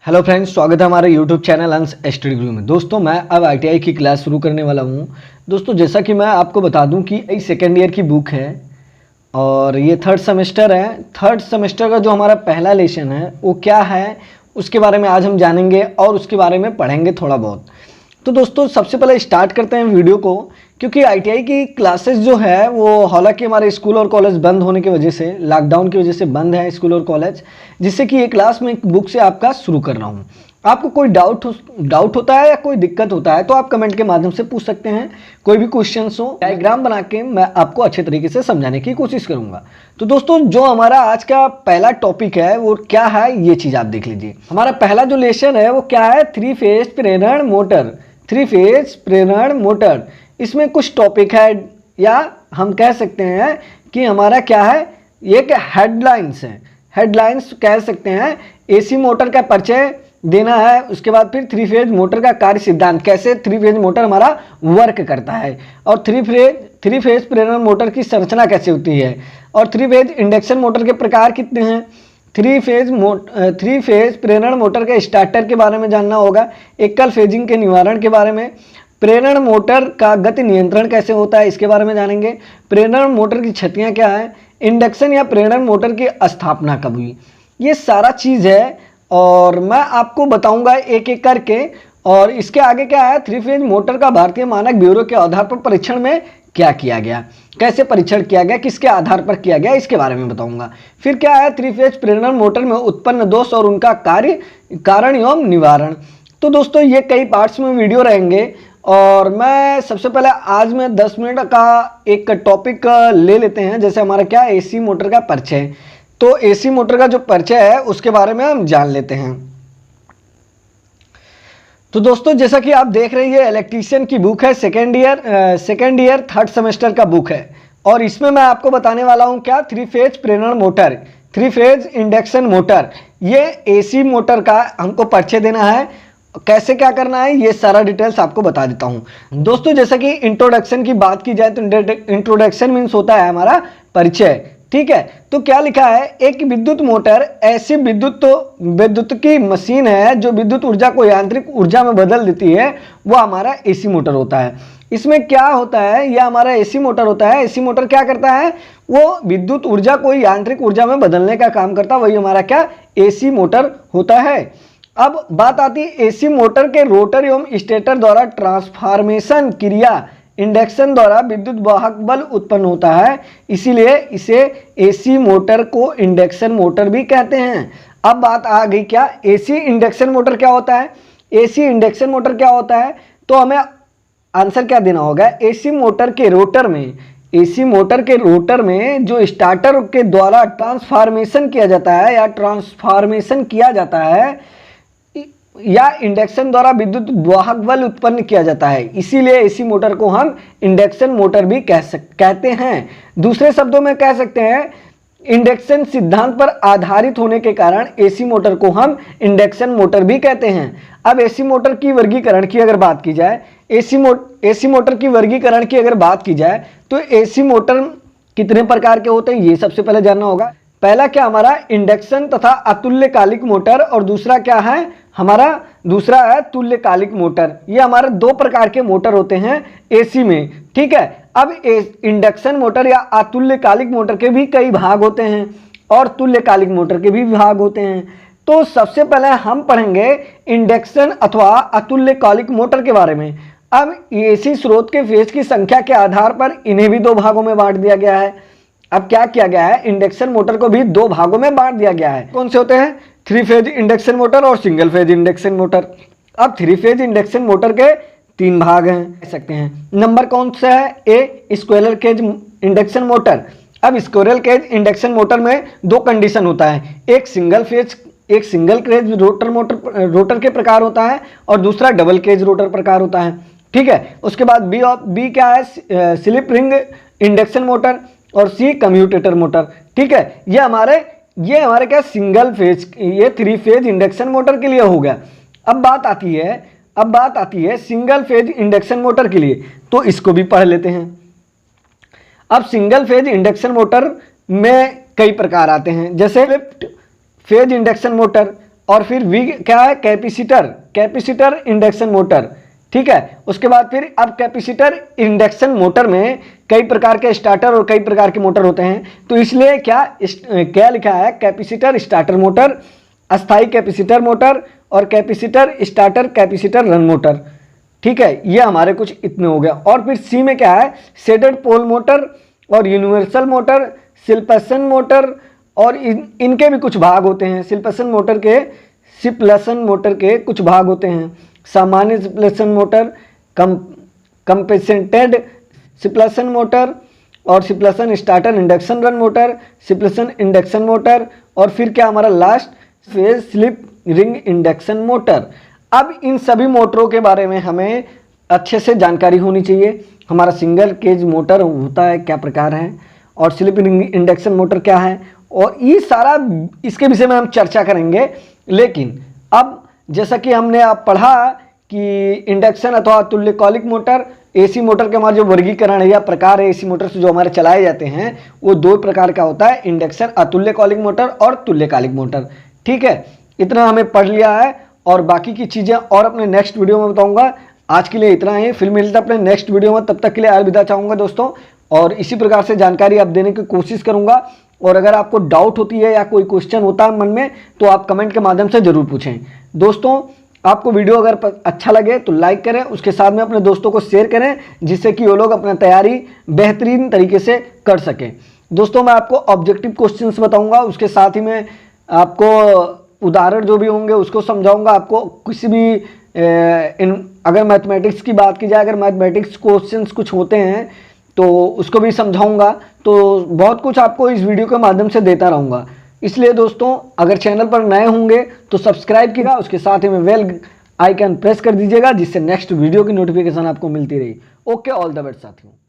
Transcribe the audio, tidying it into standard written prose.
Hello friends, स्वागत है हमारे यूट्यूब चैनल अंश स्टडी गुरु में। दोस्तों मैं अब आईटीआई की क्लास शुरू करने वाला हूँ। दोस्तों जैसा कि मैं आपको बता दूं कि ये सेकेंड ईयर की बुक है और ये थर्ड सेमेस्टर है। थर्ड सेमेस्टर का जो हमारा पहला लेसन है वो क्या है उसके बारे में आज हम जानेंगे और उसके बारे में पढ़ेंगे थोड़ा बहुत। तो दोस्तों सबसे पहले स्टार्ट करते हैं वीडियो को, क्योंकि आईटीआई की क्लासेस जो है वो हालांकि हमारे स्कूल और कॉलेज बंद होने की वजह से, लॉकडाउन की वजह से बंद है स्कूल और कॉलेज, जिससे कि ये क्लास मैं बुक से आपका शुरू कर रहा हूँ। आपको कोई डाउट होता है या कोई दिक्कत होता है तो आप कमेंट के माध्यम से पूछ सकते हैं। कोई भी क्वेश्चन हो डायग्राम बना के मैं आपको अच्छे तरीके से समझाने की कोशिश करूंगा। तो दोस्तों जो हमारा आज का पहला टॉपिक है वो क्या है, ये चीज़ आप देख लीजिए। हमारा पहला जो लेसन है वो क्या है, थ्री फेज प्रेरण मोटर। थ्री फेज प्रेरण मोटर, इसमें कुछ टॉपिक है या हम कह सकते हैं कि हमारा क्या है, एक हेडलाइंस है। हेडलाइंस कह सकते हैं। एसी मोटर का परिचय देना है, उसके बाद फिर थ्री फेज मोटर का कार्य सिद्धांत, कैसे थ्री फेज मोटर हमारा वर्क करता है, और थ्री फेज प्रेरण मोटर की संरचना कैसे होती है, और थ्री फेज इंडक्शन मोटर के प्रकार कितने हैं। थ्री फेज प्रेरण मोटर के स्टार्टर के बारे में जानना होगा, एकल फेजिंग के निवारण के बारे में, प्रेरण मोटर का गति नियंत्रण कैसे होता है इसके बारे में जानेंगे, प्रेरण मोटर की क्षतियाँ क्या है, इंडक्शन या प्रेरण मोटर की स्थापना कब हुई, ये सारा चीज़ है और मैं आपको बताऊंगा एक एक करके। और इसके आगे क्या है, थ्री फेज मोटर का भारतीय मानक ब्यूरो के आधार पर परीक्षण में क्या किया गया, कैसे परीक्षण किया गया, किसके आधार पर किया गया, इसके बारे में बताऊंगा। फिर क्या है, थ्री फेज प्रेरण मोटर में उत्पन्न दोष और उनका कारण एवं निवारण। तो दोस्तों ये कई पार्ट्स में वीडियो रहेंगे और मैं सबसे पहले आज मैं 10 मिनट का एक टॉपिक ले लेते हैं। जैसे हमारा क्या, एसी मोटर का परिचय। तो एसी मोटर का जो परिचय है उसके बारे में हम जान लेते हैं। तो दोस्तों जैसा कि आप देख रहे हैं, इलेक्ट्रीशियन की बुक है, सेकेंड ईयर थर्ड सेमेस्टर का बुक है और इसमें मैं आपको बताने वाला हूं क्या, थ्री फेज प्रेरण motor, three phase induction motor, ये एसी मोटर का हमको परिचय देना है। कैसे क्या करना है ये सारा डिटेल्स आपको बता देता हूं। दोस्तों जैसा कि इंट्रोडक्शन की बात की जाए तो इंट्रोडक्शन मीन्स होता है हमारा परिचय, ठीक है। तो क्या लिखा है, एक विद्युत मोटर ऐसी विद्युत की मशीन है जो विद्युत ऊर्जा को यांत्रिक ऊर्जा में बदल देती है, वो हमारा एसी मोटर होता है। इसमें क्या होता है, यह हमारा एसी मोटर होता है। एसी मोटर क्या करता है, वो विद्युत ऊर्जा को यांत्रिक ऊर्जा में बदलने का काम करता है, वही हमारा क्या, एसी मोटर होता है। अब बात आती है एसी मोटर के रोटर एवं स्टेटर द्वारा ट्रांसफॉर्मेशन क्रिया इंडक्शन द्वारा विद्युत वाहक बल उत्पन्न होता है, इसीलिए इसे एसी मोटर को इंडक्शन मोटर भी कहते हैं। अब बात आ गई क्या, एसी इंडक्शन मोटर क्या होता है। एसी इंडक्शन मोटर क्या होता है, तो हमें आंसर क्या देना होगा, एसी मोटर के रोटर में जो स्टार्टर के द्वारा ट्रांसफॉर्मेशन किया जाता है या इंडक्शन द्वारा विद्युत वाहक बल उत्पन्न किया जाता है, इसीलिए एसी मोटर को हम इंडक्शन मोटर भी कहते हैं। दूसरे शब्दों में कह सकते हैं, इंडक्शन सिद्धांत पर आधारित होने के कारण एसी मोटर को हम इंडक्शन मोटर भी कहते हैं। अब एसी मोटर की वर्गीकरण की अगर बात की जाए, एसी मोटर की वर्गीकरण की अगर बात की जाए तो एसी मोटर कितने प्रकार के होते हैं ये सबसे पहले जानना होगा। पहला क्या हमारा, इंडक्शन तथा अतुल्यकालिक मोटर, और दूसरा क्या है हमारा, दूसरा है तुल्यकालिक मोटर। ये हमारे दो प्रकार के मोटर होते हैं एसी में, ठीक है। अब इंडक्शन मोटर या अतुल्यकालिक मोटर के भी कई भाग होते हैं और तुल्यकालिक मोटर के भी भाग होते हैं। तो सबसे पहले हम पढ़ेंगे इंडक्शन अथवा अतुल्यकालिक मोटर के बारे में। अब एसी स्रोत के फेज की संख्या के आधार पर इन्हें भी दो भागों में बांट दिया गया है। अब क्या किया गया है, इंडक्शन मोटर को भी दो भागों में बांट दिया गया है। कौन से होते हैं, थ्री फेज इंडक्शन मोटर और सिंगल फेज इंडक्शन मोटर। अब थ्री फेज इंडक्शन मोटर के तीन भाग हैं कह सकते हैं। नंबर कौन सा है, ए स्क्विरल केज इंडक्शन मोटर। अब स्क्विरल केज इंडक्शन मोटर में दो कंडीशन होता है, एक सिंगल केज रोटर के प्रकार होता है और दूसरा डबल केज रोटर प्रकार होता है, ठीक है। उसके बाद बी क्या है, स्लिप रिंग इंडक्शन मोटर, और सी कम्यूटेटर मोटर, ठीक है। ये हमारे क्या सिंगल फेज, ये थ्री फेज इंडक्शन मोटर के लिए हो गया। अब बात आती है सिंगल फेज इंडक्शन मोटर के लिए, तो इसको भी पढ़ लेते हैं। अब सिंगल फेज इंडक्शन मोटर में कई प्रकार आते हैं, जैसे फेज इंडक्शन मोटर, और फिर वी क्या है, कैपेसिटर, कैपेसिटर इंडक्शन मोटर, ठीक है। उसके बाद फिर अब कैपेसिटर इंडक्शन मोटर में कई प्रकार के स्टार्टर और कई प्रकार के मोटर होते हैं, तो इसलिए क्या लिखा है, कैपेसिटर स्टार्टर मोटर, अस्थाई कैपेसिटर मोटर और capacitor starter capacitor run motor, ठीक है। ये हमारे कुछ इतने हो गए। और फिर सी में क्या है, शेडेड पोल मोटर और यूनिवर्सल मोटर, सिल्पसन मोटर और इनके भी कुछ भाग होते हैं। सिल्पसन मोटर के कुछ भाग होते हैं, सामान्य सिप्लेशन मोटर, कंपेसेंटेड सिप्लेशन मोटर और repulsion starter induction run motor, repulsion induction motor और फिर क्या हमारा last phase slip ring induction motor. अब इन सभी मोटरों के बारे में हमें अच्छे से जानकारी होनी चाहिए। हमारा सिंगल केज मोटर होता है, क्या प्रकार है, और स्लिप रिंग इंडक्शन मोटर क्या है, और ये सारा इसके विषय में हम चर्चा करेंगे। लेकिन अब जैसा कि हमने आप पढ़ा कि इंडक्शन अथवा तुल्यकालिक मोटर, एसी मोटर के हमारा जो वर्गीकरण है या प्रकार है एसी मोटर से जो हमारे चलाए जाते हैं वो दो प्रकार का होता है, इंडक्शन अतुल्यकालिक मोटर और तुल्यकालिक मोटर, ठीक है। इतना हमें पढ़ लिया है और बाकी की चीज़ें और अपने नेक्स्ट वीडियो में बताऊंगा। आज के लिए इतना ही, फिर मिलता अपने नेक्स्ट वीडियो में, तब तक के लिए अलविदा चाहूँगा दोस्तों। और इसी प्रकार से जानकारी आप देने की कोशिश करूँगा, और अगर आपको डाउट होती है या कोई क्वेश्चन होता है मन में तो आप कमेंट के माध्यम से ज़रूर पूछें। दोस्तों आपको वीडियो अगर अच्छा लगे तो लाइक करें, उसके साथ में अपने दोस्तों को शेयर करें, जिससे कि वो लोग अपना तैयारी बेहतरीन तरीके से कर सकें। दोस्तों मैं आपको ऑब्जेक्टिव क्वेश्चंस बताऊंगा, उसके साथ ही मैं आपको उदाहरण जो भी होंगे उसको समझाऊंगा। आपको किसी भी अगर मैथमेटिक्स की बात की जाए, अगर मैथमेटिक्स क्वेश्चंस कुछ होते हैं तो उसको भी समझाऊंगा। तो बहुत कुछ आपको इस वीडियो के माध्यम से देता रहूँगा। इसलिए दोस्तों अगर चैनल पर नए होंगे तो सब्सक्राइब कीजिएगा, उसके साथ ही में बेल आइकन प्रेस कर दीजिएगा, जिससे नेक्स्ट वीडियो की नोटिफिकेशन आपको मिलती रही। ओके, ऑल द बेस्ट साथियों।